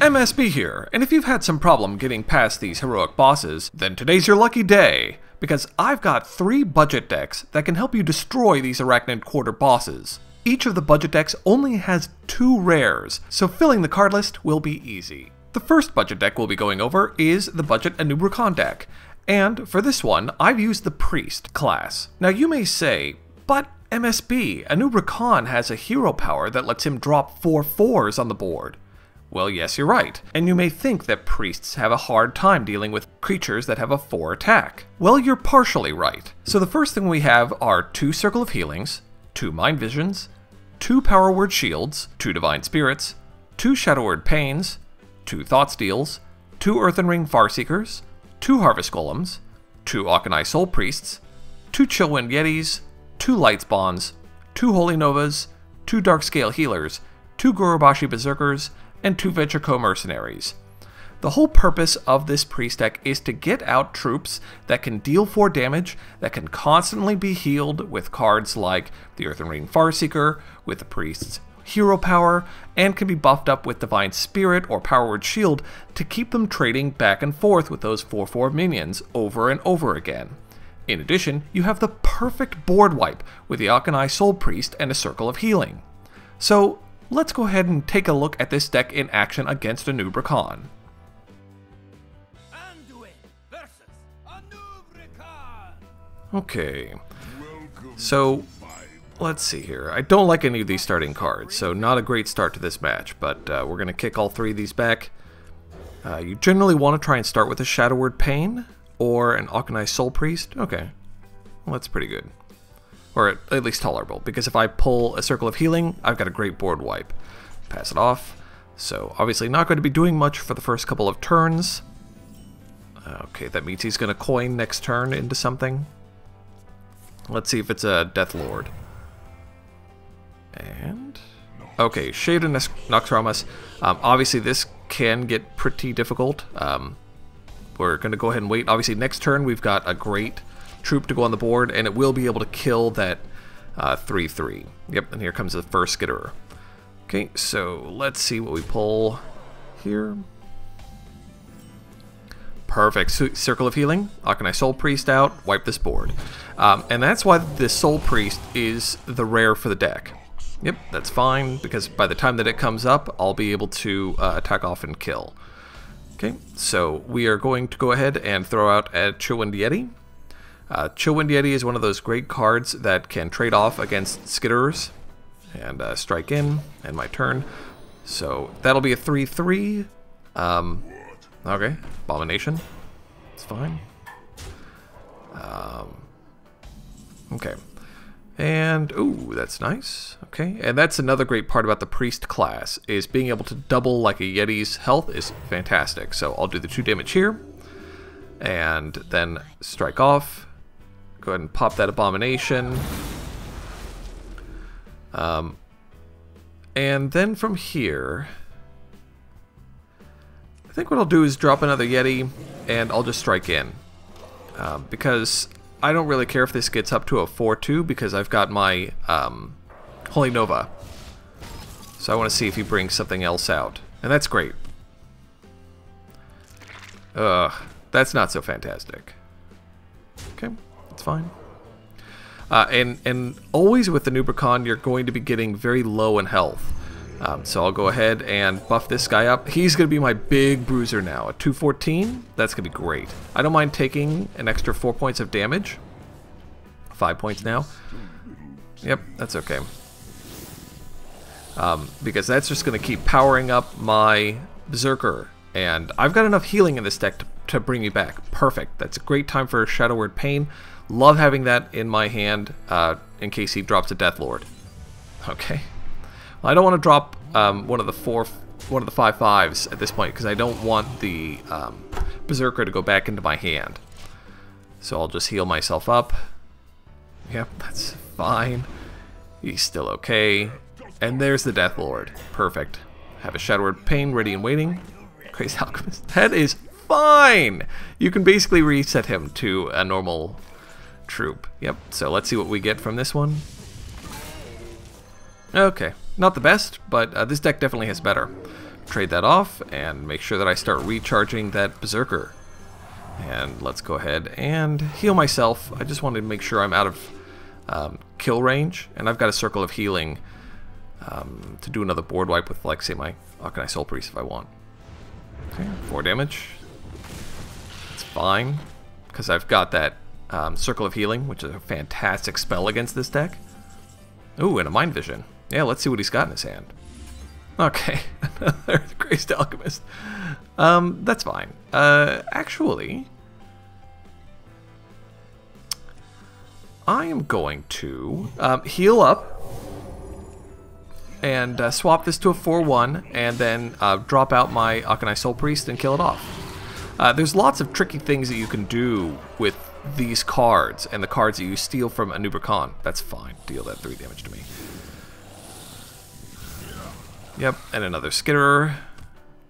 MSB here, and if you've had some problem getting past these heroic bosses, then today's your lucky day, because I've got 3 budget decks that can help you destroy these Arachnid Quarter bosses. Each of the budget decks only has 2 rares, so filling the card list will be easy. The first budget deck we'll be going over is the budget Anub'Rhekan deck, and for this one, I've used the Priest class. Now you may say, but MSB, Anub'Rhekan has a hero power that lets him drop 4 4s on the board. Well, yes, you're right, and you may think that priests have a hard time dealing with creatures that have a 4 attack. Well, you're partially right. So the first thing we have are 2 Circle of Healings, 2 Mind Visions, 2 Power Word Shields, 2 Divine Spirits, 2 Shadow Word Pains, 2 Thought Steals, 2 Earthen Ring Farseekers, 2 Harvest Golems, 2 Akanai Soul Priests, 2 Chillwind Yetis, 2 Light Spawns, 2 Holy Novas, 2 Darkscale Healers, 2 Gurubashi Berserkers, and 2 Ventrico Mercenaries. The whole purpose of this priest deck is to get out troops that can deal 4 damage, that can constantly be healed with cards like the Earthen Ring Farseeker, with the priest's hero power, and can be buffed up with Divine Spirit or Power Word Shield to keep them trading back and forth with those 4/4 minions over and over again. In addition, you have the perfect board wipe with the Akanai Soul Priest and a Circle of Healing. So let's go ahead and take a look at this deck in action against Anub'Rhekan. Okay, so let's see here. I don't like any of these starting cards, so not a great start to this match, but we're going to kick all 3 of these back. You generally want to try and start with a Shadow Word Pain or an Akanai Soul Priest. Okay, well, that's pretty good. Or at least tolerable, because if I pull a Circle of Healing, I've got a great board wipe. Pass it off. So obviously not going to be doing much for the first couple of turns. Okay, that means he's going to coin next turn into something. Let's see if it's a Death Lord. And okay, Shade of Naxxramas. Obviously this can get pretty difficult. We're going to go ahead and wait. Obviously next turn we've got a great troop to go on the board, and it will be able to kill that 3/3. Yep, and here comes the first Skitterer. Okay, so let's see what we pull here. Perfect. Circle of Healing, Akanai Soul Priest out, wipe this board. And that's why the Soul Priest is the rare for the deck. Yep, that's fine, because by the time that it comes up, I'll be able to attack off and kill. Okay, so we are going to go ahead and throw out a Chillwind Yeti. Chillwind Yeti is one of those great cards that can trade off against Skitterers and strike in, and my turn. So that'll be a 3/3. Okay, Abomination. It's fine. Okay. And, ooh, that's nice. Okay, and that's another great part about the Priest class, is being able to double like a Yeti's health is fantastic. So I'll do the 2 damage here, and then strike off. Go ahead and pop that Abomination. And then from here, I think what I'll do is drop another Yeti, and I'll just strike in. Because I don't really care if this gets up to a 4/2, because I've got my Holy Nova. So I want to see if he brings something else out. And that's great. That's not so fantastic. Okay. Fine. And always with the Anub'Rhekan, you're going to be getting very low in health. So I'll go ahead and buff this guy up. He's going to be my big bruiser now. At 214, that's going to be great. I don't mind taking an extra 4 points of damage. 5 points now. Yep, that's okay. Because that's just going to keep powering up my Berserker. And I've got enough healing in this deck to bring you back. Perfect. That's a great time for Shadow Word Pain. Love having that in my hand in case he drops a Death Lord. Okay. Well, I don't want to drop one of the 5/5s at this point, because I don't want the Berserker to go back into my hand. So I'll just heal myself up. Yep, that's fine. He's still okay. And there's the Death Lord. Perfect. Have a Shadow Word Pain ready and waiting. Crazy Alchemist. That is fine! You can basically reset him to a normal troop. Yep, so let's see what we get from this one. Okay, not the best, but this deck definitely has better. trade that off and make sure that I start recharging that Berserker. And let's go ahead and heal myself. I just wanted to make sure I'm out of kill range, and I've got a Circle of Healing to do another board wipe with, like, say, my Arachnid Soul Priest if I want. Okay, 4 damage. That's fine, because I've got that Circle of Healing, which is a fantastic spell against this deck. Ooh, and a Mind Vision. Yeah, let's see what he's got in his hand. Okay, another Crazed Alchemist. That's fine. Actually, I am going to heal up and swap this to a 4/1, and then drop out my Arachnid Soul Priest and kill it off. There's lots of tricky things that you can do with these cards, and the cards that you steal from Anub'Rhekan. That's fine. Deal that 3 damage to me. Yep, and another Skitterer.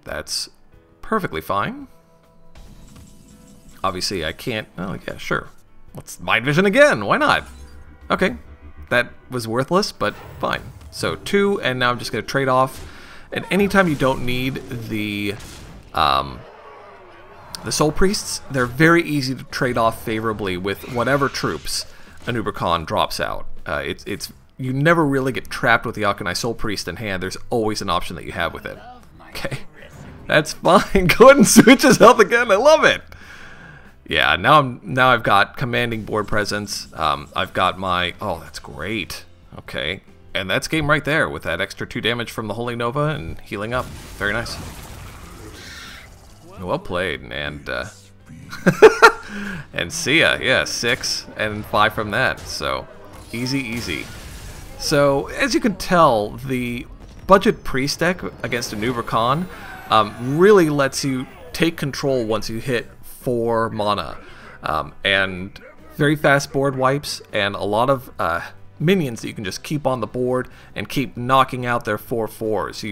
That's perfectly fine. Obviously, I can't... Oh, yeah, sure. Let's Mind Vision again. Why not? Okay. That was worthless, but fine. So 2, and now I'm just going to trade off. And anytime you don't need the Soul Priests, they're very easy to trade off favorably with whatever troops Anub'Rhekan drops out. You never really get trapped with the Arachnid Soul Priest in hand. There's always an option that you have with it. Okay, that's fine. Go ahead and switch his health again. I love it. Yeah, now I've got commanding board presence. I've got my... Oh, that's great. Okay, and that's game right there with that extra 2 damage from the Holy Nova and healing up. Very nice. Well played, and and see ya. Yeah, 6 and 5 from that. So easy, easy. So as you can tell, the budget priest deck against Anub'Rhekan really lets you take control once you hit 4 mana, and very fast board wipes, and a lot of minions that you can just keep on the board and keep knocking out their 4/4s.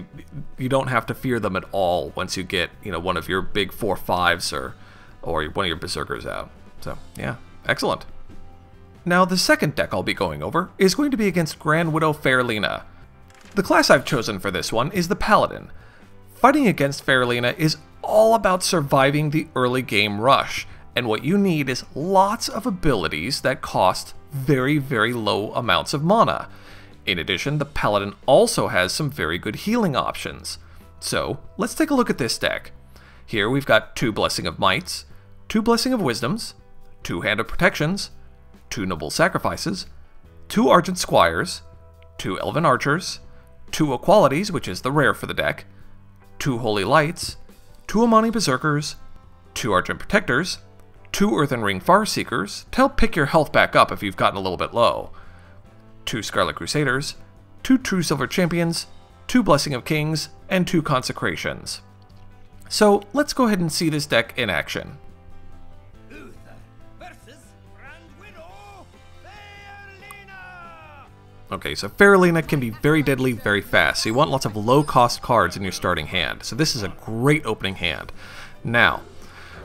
You don't have to fear them at all once you get, you know, one of your big 4/5s or one of your Berserkers out. So yeah, excellent. Now the second deck I'll be going over is going to be against Widown Faerlina. The class I've chosen for this one is the Paladin. Fighting against Faerlina is all about surviving the early game rush, and what you need is lots of abilities that cost very, very low amounts of mana. In addition, the Paladin also has some very good healing options. So let's take a look at this deck. Here we've got 2 Blessing of Mights, 2 Blessing of Wisdoms, 2 Hand of Protections, 2 Noble Sacrifices, 2 Argent Squires, 2 Elven Archers, 2 Equalities, which is the rare for the deck, 2 Holy Lights, 2 Amani Berserkers, 2 Argent Protectors, 2 Earthen Ring Farseekers to help pick your health back up if you've gotten a little bit low, 2 Scarlet Crusaders, 2 True Silver Champions, 2 Blessing of Kings, and 2 Consecrations. So let's go ahead and see this deck in action. Okay, so Faerlina can be very deadly very fast, so you want lots of low-cost cards in your starting hand. So this is a great opening hand. Now,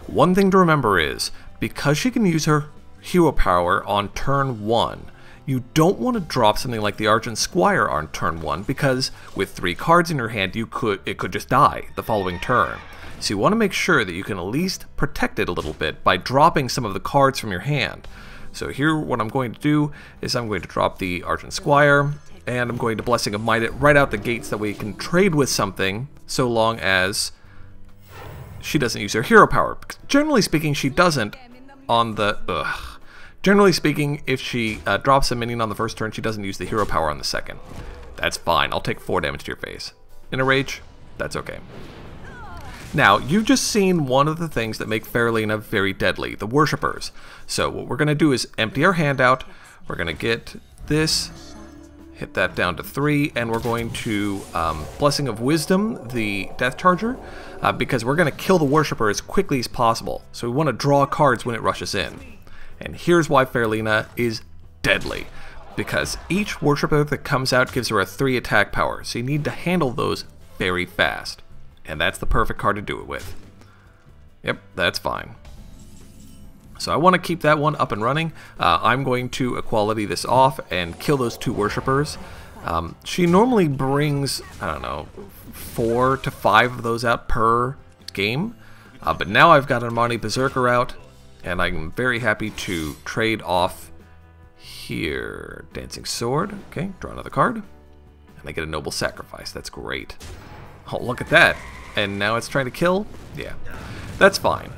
one thing to remember is, because she can use her hero power on turn 1, you don't want to drop something like the Argent Squire on turn 1, because with 3 cards in your hand, it could just die the following turn. So you want to make sure that you can at least protect it a little bit by dropping some of the cards from your hand. So here what I'm going to do is I'm going to drop the Argent Squire, and I'm going to Blessing of Might it right out the gates, that way you can trade with something so long as she doesn't use her hero power. Generally speaking, she doesn't on the... Generally speaking, if she drops a minion on the first turn, she doesn't use the hero power on the second. That's fine. I'll take 4 damage to your face. In a rage, that's okay. Now, you've just seen one of the things that make Faerlina very deadly, the Worshippers. So what we're going to do is empty our hand out, we're going to get this, hit that down to 3, and we're going to Blessing of Wisdom, the Death Charger, because we're going to kill the Worshipper as quickly as possible. So we want to draw cards when it rushes in. And here's why Faerlina is deadly. Because each Worshipper that comes out gives her a 3 attack power, so you need to handle those very fast. And that's the perfect card to do it with. Yep, that's fine. So I want to keep that one up and running. I'm going to Equality this off and kill those 2 Worshippers. She normally brings, I don't know, 4 to 5 of those out per game. But now I've got an Amani Berserker out, and I'm very happy to trade off here. Dancing Sword. Okay, draw another card. And I get a Noble Sacrifice. That's great. Oh, look at that. And now it's trying to kill? Yeah, that's fine.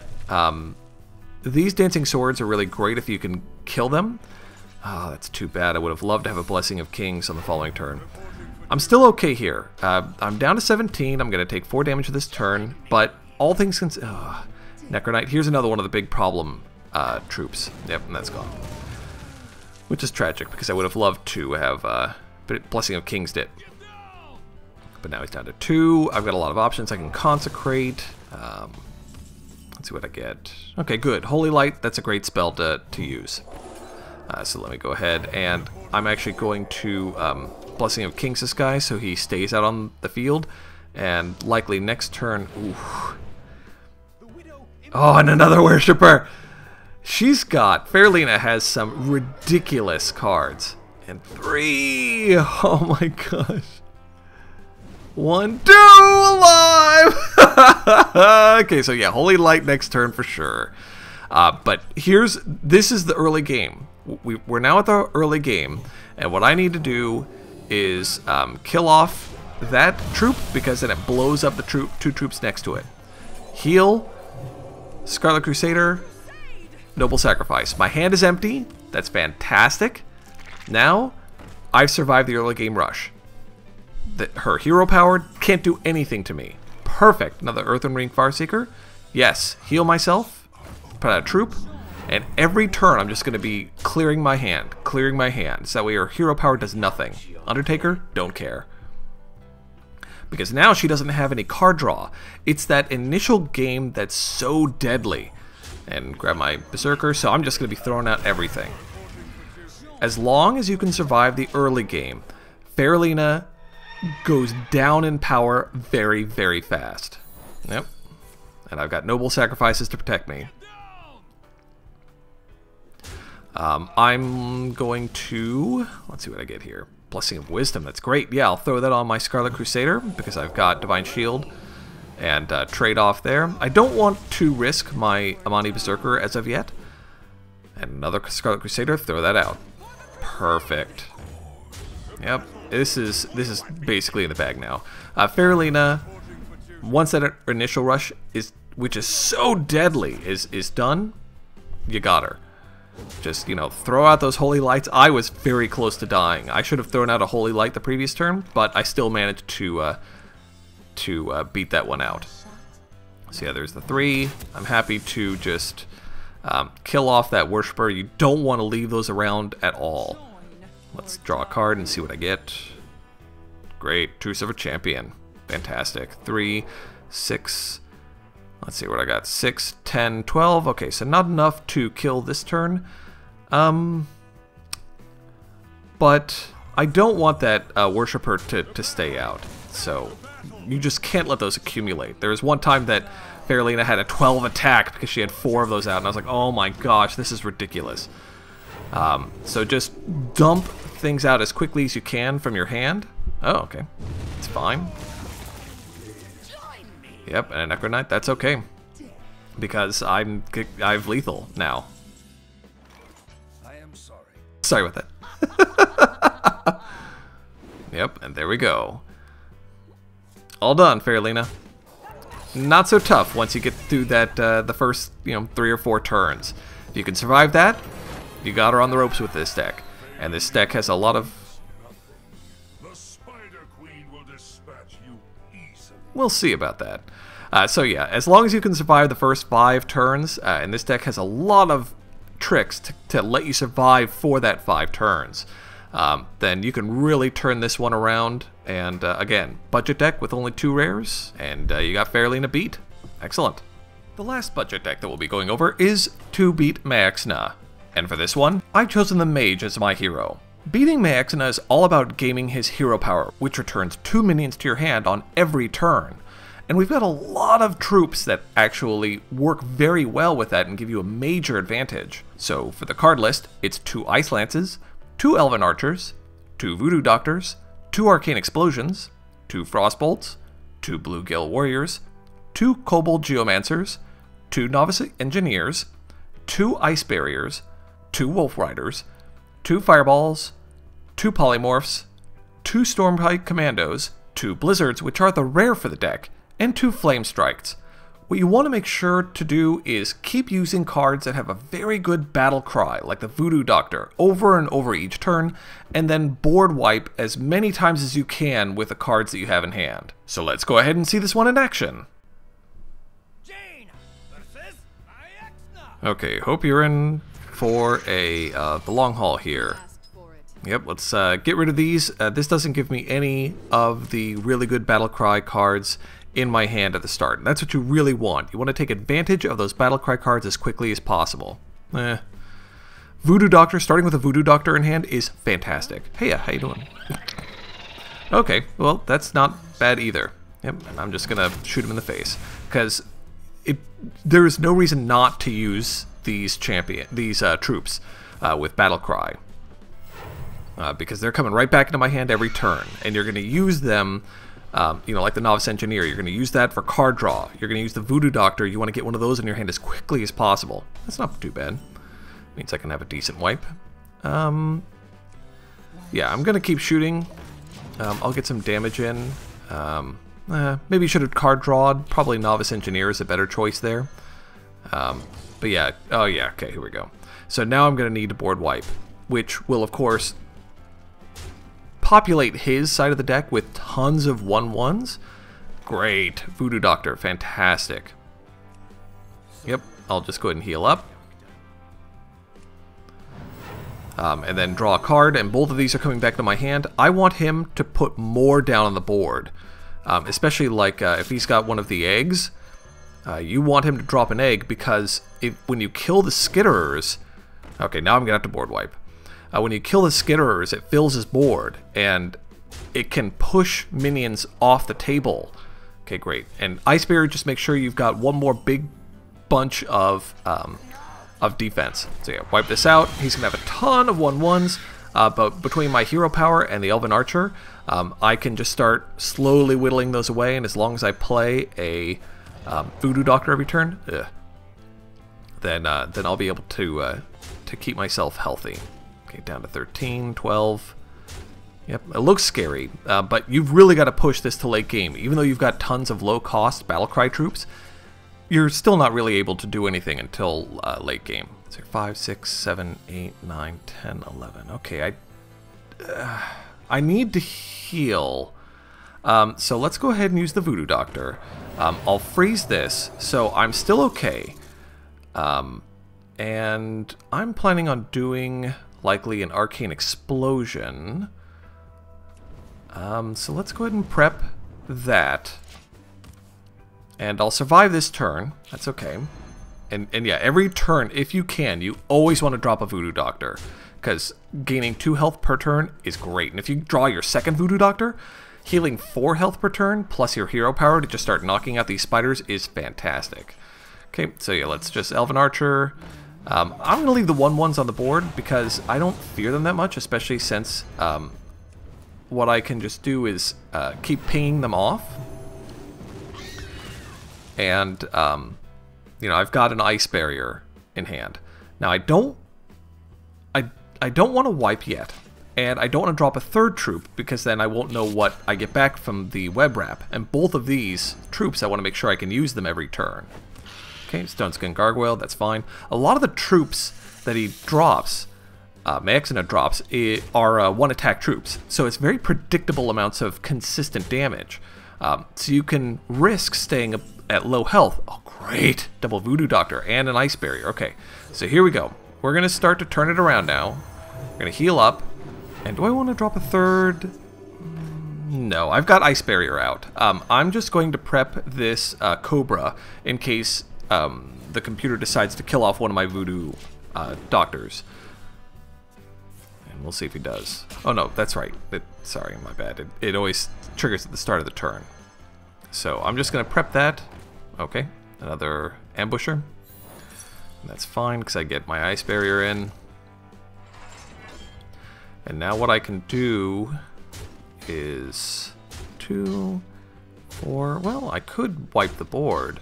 These Dancing Swords are really great if you can kill them. Oh, that's too bad. I would have loved to have a Blessing of Kings on the following turn. I'm still okay here. I'm down to 17. I'm going to take 4 damage this turn, but all things considered... Necronite. Here's another one of the big problem troops. Yep, and that's gone. Which is tragic, because I would have loved to have Blessing of Kings did. But now he's down to 2. I've got a lot of options. I can Consecrate. Let's see what I get. Okay, good. Holy Light, that's a great spell to use. So let me go ahead, and I'm actually going to Blessing of Kings this guy so he stays out on the field. And likely next turn... Ooh. Oh, and another Worshipper! She's got... Faerlina has some ridiculous cards. And 3! Oh my gosh. 1, 2, alive! Okay, so yeah, Holy Light next turn for sure. But this is the early game. We're now at the early game, and what I need to do is kill off that troop, because then it blows up the 2 troops next to it. Heal, Scarlet Crusader, Noble Sacrifice. My hand is empty. That's fantastic. Now, I've survived the early game rush. Her hero power can't do anything to me. Perfect. Another Earthen Ring Farseeker. Yes. Heal myself. Put out a troop. And every turn I'm just going to be clearing my hand. Clearing my hand. So that way her hero power does nothing. Undertaker, don't care. Because now she doesn't have any card draw. It's that initial game that's so deadly. And grab my Berserker. So I'm just going to be throwing out everything. As long as you can survive the early game, Faerlina goes down in power very, very fast. Yep. And I've got Noble Sacrifices to protect me. I'm going to... Let's see what I get here. Blessing of Wisdom. That's great. Yeah, I'll throw that on my Scarlet Crusader because I've got Divine Shield and trade off there. I don't want to risk my Amani Berserker as of yet. And another Scarlet Crusader. Throw that out. Perfect. Yep. This is basically in the bag now. Faerlina, once that initial rush which is so deadly, is done, you got her. Just, you know, throw out those Holy Lights. I was very close to dying. I should have thrown out a Holy Light the previous turn, but I still managed to beat that one out. So yeah, there's the 3. I'm happy to just kill off that Worshipper. You don't want to leave those around at all. Let's draw a card and see what I get. Great. Truce of a Champion. Fantastic. 3, 6. Let's see what I got. 6, 10, 12. Okay, so not enough to kill this turn. But I don't want that Worshipper to stay out. So you just can't let those accumulate. There was one time that Faerlina had a 12 attack because she had 4 of those out. And I was like, oh my gosh, this is ridiculous. So just dump things out as quickly as you can from your hand. Oh, okay. It's fine. Yep, and a Necronite, that's okay. Because I've lethal now. I am sorry. Sorry about that. Yep, and there we go. All done, Faerlina. Not so tough once you get through that the first, 3 or 4 turns. If you can survive that, you got her on the ropes with this deck. And this deck has a lot of... The Spider Queen will dispatch you easily. We'll see about that. So yeah, as long as you can survive the first 5 turns, and this deck has a lot of tricks to let you survive for that 5 turns, then you can really turn this one around. And again, budget deck with only 2 rares, and you got Faerlina beat. Excellent. The last budget deck that we'll be going over is to beat Maexxna. And for this one, I've chosen the Mage as my hero. Beating Maexxna is all about gaming his hero power, which returns 2 minions to your hand on every turn. And we've got a lot of troops that actually work very well with that and give you a major advantage. So for the card list, it's 2 Ice Lances, 2 Elven Archers, 2 Voodoo Doctors, 2 Arcane Explosions, 2 Frostbolts, 2 Bluegill Warriors, 2 Kobold Geomancers, 2 Novice Engineers, 2 Ice Barriers, 2 Wolf Riders, 2 Fireballs, 2 Polymorphs, 2 Stormkite Commandos, 2 Blizzards, which are the rare for the deck, and 2 Flame Strikes. What you want to make sure to do is keep using cards that have a very good battle cry, like the Voodoo Doctor, over and over each turn, and then board wipe as many times as you can with the cards that you have in hand. So let's go ahead and see this one in action. Okay, hope you're in for the long haul here. Yep, let's get rid of these. This doesn't give me any of the really good Battlecry cards in my hand at the start. And that's what you really want. You want to take advantage of those Battlecry cards as quickly as possible. Voodoo Doctor, starting with a Voodoo Doctor in hand is fantastic. Hey, how you doing? Okay, well, that's not bad either. Yep, and I'm just going to shoot him in the face. Because there is no reason not to use these troops with Battlecry. Because they're coming right back into my hand every turn. And you're going to use them, like the Novice Engineer. You're going to use that for card draw. You're going to use the Voodoo Doctor. You want to get one of those in your hand as quickly as possible. That's not too bad. Means I can have a decent wipe. Yeah, I'm going to keep shooting. I'll get some damage in. Maybe you should have card drawed. Probably Novice Engineer is a better choice there. But yeah, oh yeah, okay, here we go. So now I'm going to need a board wipe, which will, of course, populate his side of the deck with tons of 1/1s. Great. Voodoo Doctor, fantastic. Yep, I'll just go ahead and heal up. And then draw a card, and both of these are coming back to my hand. I want him to put more down on the board. Especially like if he's got one of the eggs, you want him to drop an egg, because when you kill the Skitterers... Okay, now I'm going to have to board wipe. When you kill the Skitterers, it fills his board, and it can push minions off the table. Okay, great. And Ice Barrier, just make sure you've got one more big bunch of defense. So yeah, wipe this out. He's going to have a ton of 1/1s, but between my hero power and the Elven Archer, I can just start slowly whittling those away, and as long as I play a Voodoo Doctor every turn, then I'll be able to keep myself healthy. Okay, down to 13, 12. Yep, it looks scary, but you've really got to push this to late game. Even though you've got tons of low-cost Battlecry troops, you're still not really able to do anything until late game. So 5, 6, 7, 8, 9, 10, 11. Okay, I need to heal. So let's go ahead and use the Voodoo Doctor. I'll freeze this, so I'm still okay. And I'm planning on doing likely an Arcane Explosion. So let's go ahead and prep that. And I'll survive this turn. That's okay. And yeah, every turn, if you can, you always want to drop a Voodoo Doctor, because gaining 2 health per turn is great. And if you draw your second Voodoo Doctor, healing 4 health per turn, plus your hero power to just start knocking out these spiders is fantastic. Okay, so yeah, let's just Elven Archer. I'm going to leave the 1/1s on the board, because I don't fear them that much, especially since what I can just do is keep pinging them off. And, I've got an Ice Barrier in hand. Now, I don't want to wipe yet. And I don't want to drop a third troop, because then I won't know what I get back from the Web Wrap. And both of these troops, I want to make sure I can use them every turn. Okay, Stone Skin Gargoyle, that's fine. A lot of the troops that he drops, Maexxna drops, are one-attack troops. So it's very predictable amounts of consistent damage. So you can risk staying at low health. Oh, great! Double Voodoo Doctor and an Ice Barrier. Okay, so here we go. We're going to start to turn it around now. We're going to heal up. And do I want to drop a third? No, I've got Ice Barrier out. I'm just going to prep this Cobra in case the computer decides to kill off one of my Voodoo Doctors. And we'll see if he does. Oh no, that's right. Sorry, my bad. It always triggers at the start of the turn. So I'm just going to prep that. Okay, another Ambusher. And that's fine, because I get my Ice Barrier in. And now what I can do is 2, 4. Well, I could wipe the board.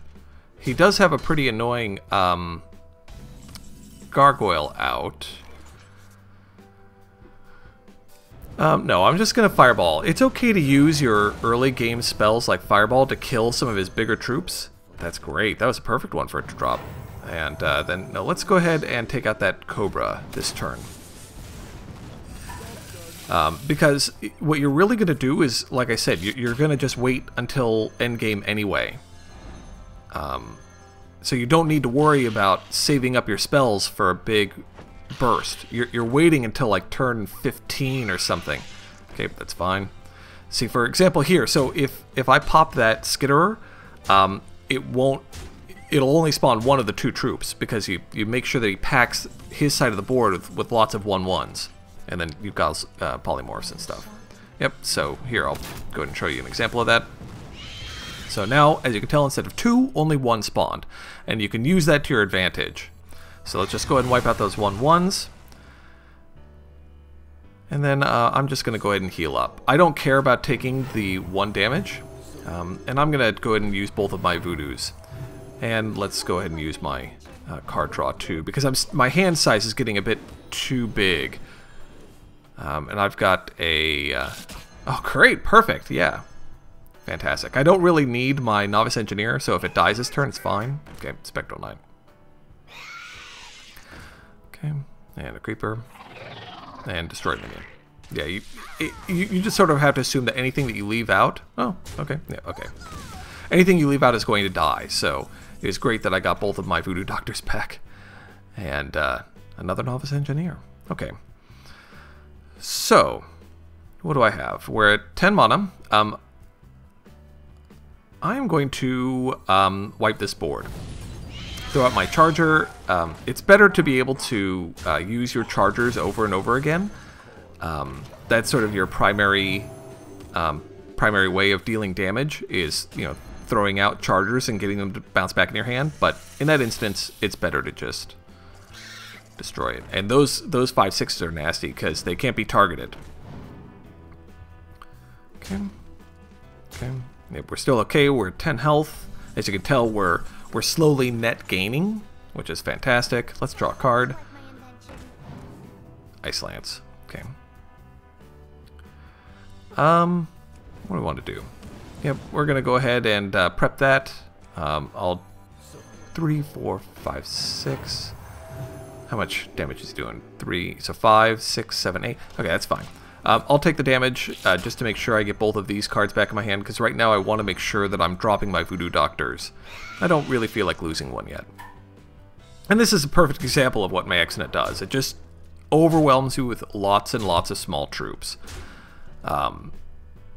He does have a pretty annoying gargoyle out. No, I'm just going to Fireball. It's okay to use your early game spells like Fireball to kill some of his bigger troops. That's great. That was a perfect one for it to drop. And then, no, let's go ahead and take out that Cobra this turn. Because what you're really going to do is, like I said, you're going to just wait until endgame anyway. So you don't need to worry about saving up your spells for a big burst. You're waiting until like turn 15 or something. Okay, that's fine. See, for example here, so if I pop that Skitterer, it'll only spawn one of the 2 troops because you make sure that he packs his side of the board with lots of 1/1s. And then you've got polymorphs and stuff. Yep, so here, I'll go ahead and show you an example of that. So now, as you can tell, instead of 2, only 1 spawned. And you can use that to your advantage. So let's just go ahead and wipe out those 1/1s. And then I'm just going to go ahead and heal up. I don't care about taking the 1 damage. And I'm going to go ahead and use both of my Voodoos. And let's go ahead and use my card draw too, because my hand size is getting a bit too big. And I've got a... oh, great, perfect, yeah. Fantastic. I don't really need my Novice Engineer, so if it dies this turn, it's fine. Okay, Spectral Knight. Okay, and a Creeper. And Destroy Minion. Yeah, you just sort of have to assume that anything that you leave out... Oh, okay, yeah, okay. Anything you leave out is going to die, so it was great that I got both of my Voodoo Doctors back. And another Novice Engineer. Okay. So, what do I have? We're at 10 mana. I am going to wipe this board. Throw out my Charger. It's better to be able to use your Chargers over and over again. That's sort of your primary way of dealing damage is, throwing out Chargers and getting them to bounce back in your hand. But in that instance, it's better to just destroy it. And those 5/6s are nasty because they can't be targeted. Okay. Okay. Yep, we're still okay. We're at 10 health. As you can tell, we're slowly net gaining, which is fantastic. Let's draw a card. Ice Lance. Okay. What do we want to do? Yep, we're gonna go ahead and prep that. I'll 3, 4, 5, 6. How much damage is he doing? 3, so 5, 6, 7, 8. Okay, that's fine. I'll take the damage just to make sure I get both of these cards back in my hand, because right now I want to make sure that I'm dropping my Voodoo Doctors. I don't really feel like losing one yet. And this is a perfect example of what Maexxna does. It just overwhelms you with lots and lots of small troops.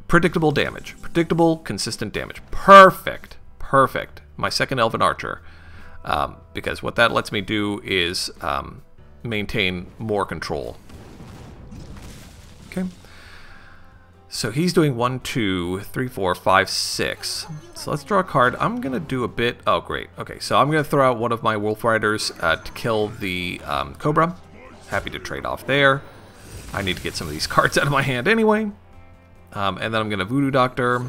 Predictable damage. Predictable, consistent damage. Perfect. Perfect. My second Elven Archer. Because what that lets me do is maintain more control. Okay. So he's doing 1, 2, 3, 4, 5, 6. So let's draw a card. I'm going to do a bit... Oh, great. Okay, so I'm going to throw out one of my Wolf Riders to kill the Cobra. Happy to trade off there. I need to get some of these cards out of my hand anyway. And then I'm going to Voodoo Doctor.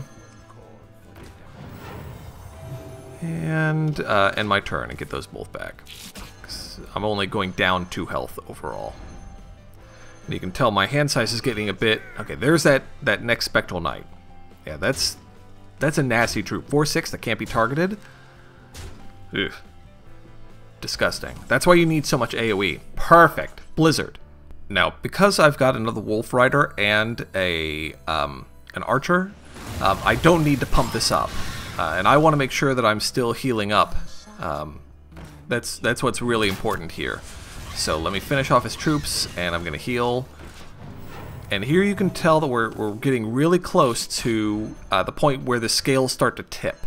And end my turn and get those both back. I'm only going down 2 health overall. And you can tell my hand size is getting a bit... Okay, there's that next Spectral Knight. Yeah, that's a nasty troop. 4/6 that can't be targeted. Ugh. Disgusting. That's why you need so much AoE. Perfect. Blizzard. Now, because I've got another Wolf Rider and an Archer, I don't need to pump this up. And I want to make sure that I'm still healing up. That's what's really important here. So let me finish off his troops, and I'm going to heal. And here you can tell that we're getting really close to the point where the scales start to tip.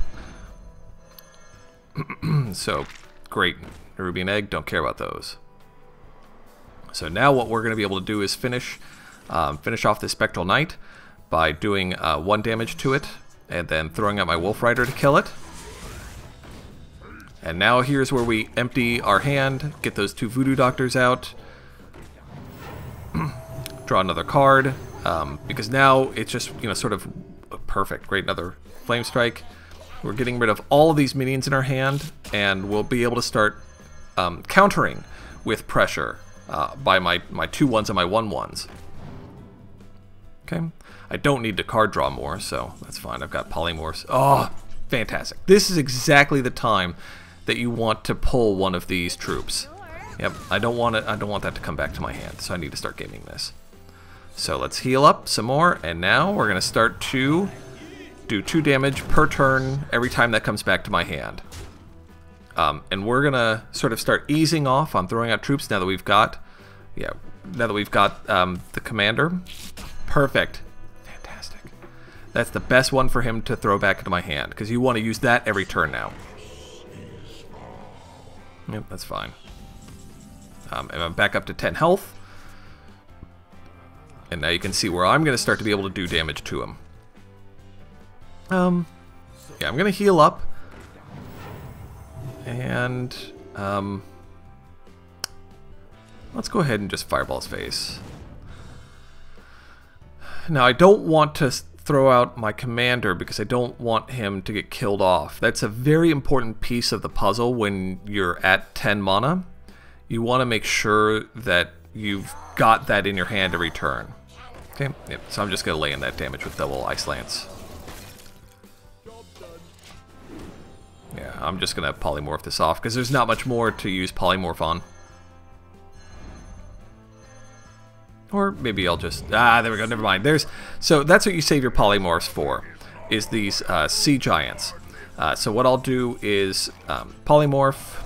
So, great. Ruby and Egg, don't care about those. So now what we're going to be able to do is finish off this Spectral Knight by doing 1 damage to it, and then throwing out my Wolf Rider to kill it. And now here's where we empty our hand, get those 2 Voodoo Doctors out, draw another card, because now it's just, you know, sort of perfect. Great, another Flame Strike. We're getting rid of all of these minions in our hand, and we'll be able to start countering with pressure by my 2/1s and my 1/1s. Okay, I don't need to card draw more, so that's fine. I've got polymorphs. Oh, fantastic! This is exactly the time that you want to pull one of these troops. Yep, I don't want it. I don't want that to come back to my hand, so I need to start gaming this. So let's heal up some more, and now we're gonna start to do 2 damage per turn every time that comes back to my hand. And we're gonna sort of start easing off on throwing out troops now that we've got, the commander. Perfect, fantastic. That's the best one for him to throw back into my hand because you want to use that every turn now. Yep, that's fine. And I'm back up to 10 health, and now you can see where I'm gonna start to be able to do damage to him. Yeah, I'm gonna heal up. And let's go ahead and just fireball his face. Now I don't want to throw out my commander because I don't want him to get killed off. That's a very important piece of the puzzle when you're at 10 mana. You want to make sure that you've got that in your hand every turn. Okay, yep. So I'm just going to lay in that damage with double Ice Lance. Yeah, I'm just going to polymorph this off because there's not much more to use polymorph on. Or maybe I'll just... there we go, never mind. So that's what you save your polymorphs for, is these sea giants. So what I'll do is polymorph.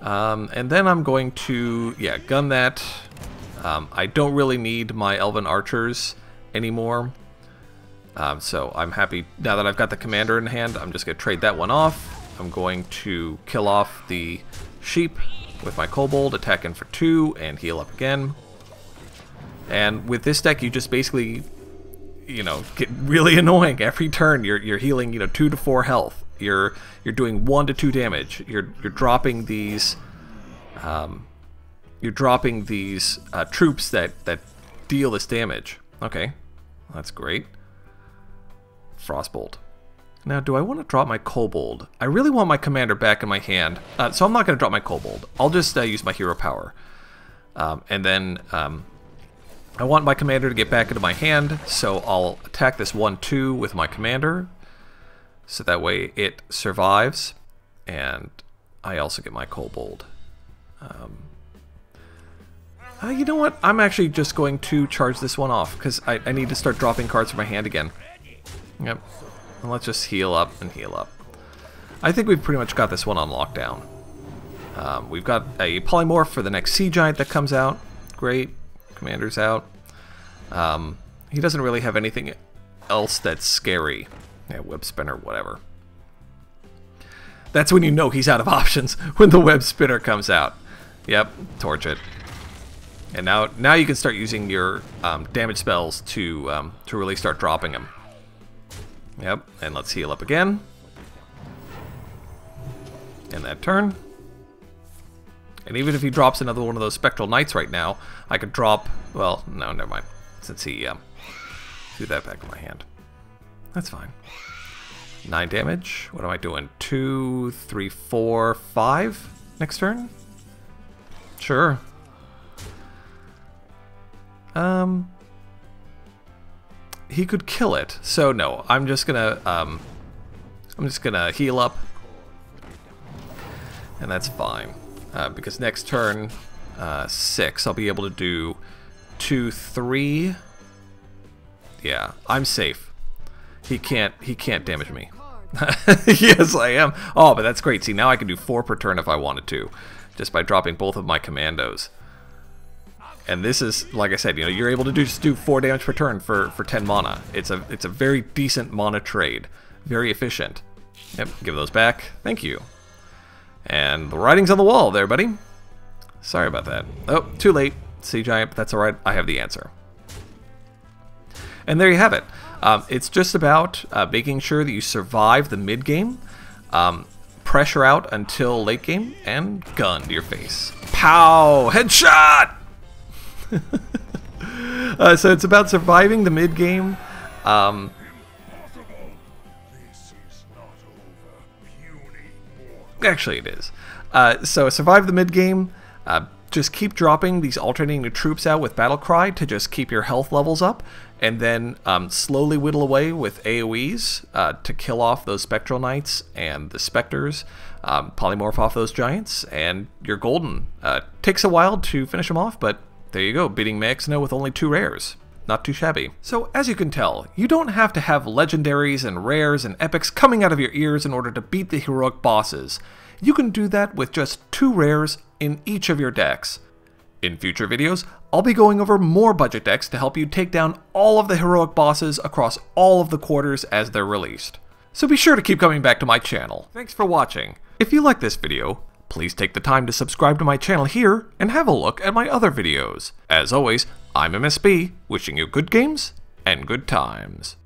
And then I'm going to, gun that. I don't really need my elven archers anymore. So I'm happy, now that I've got the commander in hand, I'm just going to trade that one off. I'm going to kill off the sheep with my kobold, attack in for 2, and heal up again. And with this deck, you just basically, you know, get really annoying every turn. You're healing, you know, 2 to 4 health. You're doing 1 to 2 damage. You're dropping these troops that deal this damage. Okay, that's great. Frostbolt. Now, do I want to drop my kobold? I really want my commander back in my hand, so I'm not going to drop my kobold. I'll just use my hero power. And then I want my commander to get back into my hand, so I'll attack this 1/2 with my commander, so that way it survives, and I also get my kobold. You know what? I'm actually just going to charge this one off, because I need to start dropping cards from my hand again. Yep. And let's just heal up and heal up. I think we've pretty much got this one on lockdown. We've got a polymorph for the next sea giant that comes out. Great. Commander's out. He doesn't really have anything else that's scary. Yeah, web spinner, whatever. That's when you know he's out of options, when the web spinner comes out. Yep, torch it. And now you can start using your damage spells to really start dropping him. Yep, and let's heal up again. In that turn. And even if he drops another one of those Spectral Knights right now, I could drop... Well, no, never mind. Since he threw that back in my hand. That's fine. 9 damage. What am I doing? 2, 3, 4, 5 next turn? Sure. He could kill it, so no. I'm just gonna heal up, and that's fine. Because next turn, 6, I'll be able to do 2, 3. Yeah, I'm safe. He can't damage me. Yes, I am. Oh, but that's great. See, now I can do 4 per turn if I wanted to, just by dropping both of my commandos. And this is, like I said, you know, you're able to just do 4 damage per turn for 10 mana. It's a very decent mana trade, very efficient. Yep, give those back. Thank you. And the writing's on the wall there, buddy. Sorry about that. Oh, too late, Sea Giant, but that's alright. I have the answer. And there you have it. It's just about making sure that you survive the mid game, pressure out until late game, and gun to your face. Pow! Headshot! So it's about surviving the mid-game. Impossible! This is not over, puny mortal. Actually, it is. So survive the mid-game. Just keep dropping these alternating troops out with Battlecry to just keep your health levels up, and then slowly whittle away with AoEs to kill off those Spectral Knights and the Spectres, polymorph off those Giants, and you're golden. Takes a while to finish them off, but there you go, beating Maexxna with only 2 rares. Not too shabby. So, as you can tell, you don't have to have legendaries and rares and epics coming out of your ears in order to beat the heroic bosses. You can do that with just 2 rares in each of your decks. In future videos, I'll be going over more budget decks to help you take down all of the heroic bosses across all of the quarters as they're released. So be sure to keep coming back to my channel. Thanks for watching. If you like this video, please take the time to subscribe to my channel here and have a look at my other videos. As always, I'm MSB, wishing you good games and good times.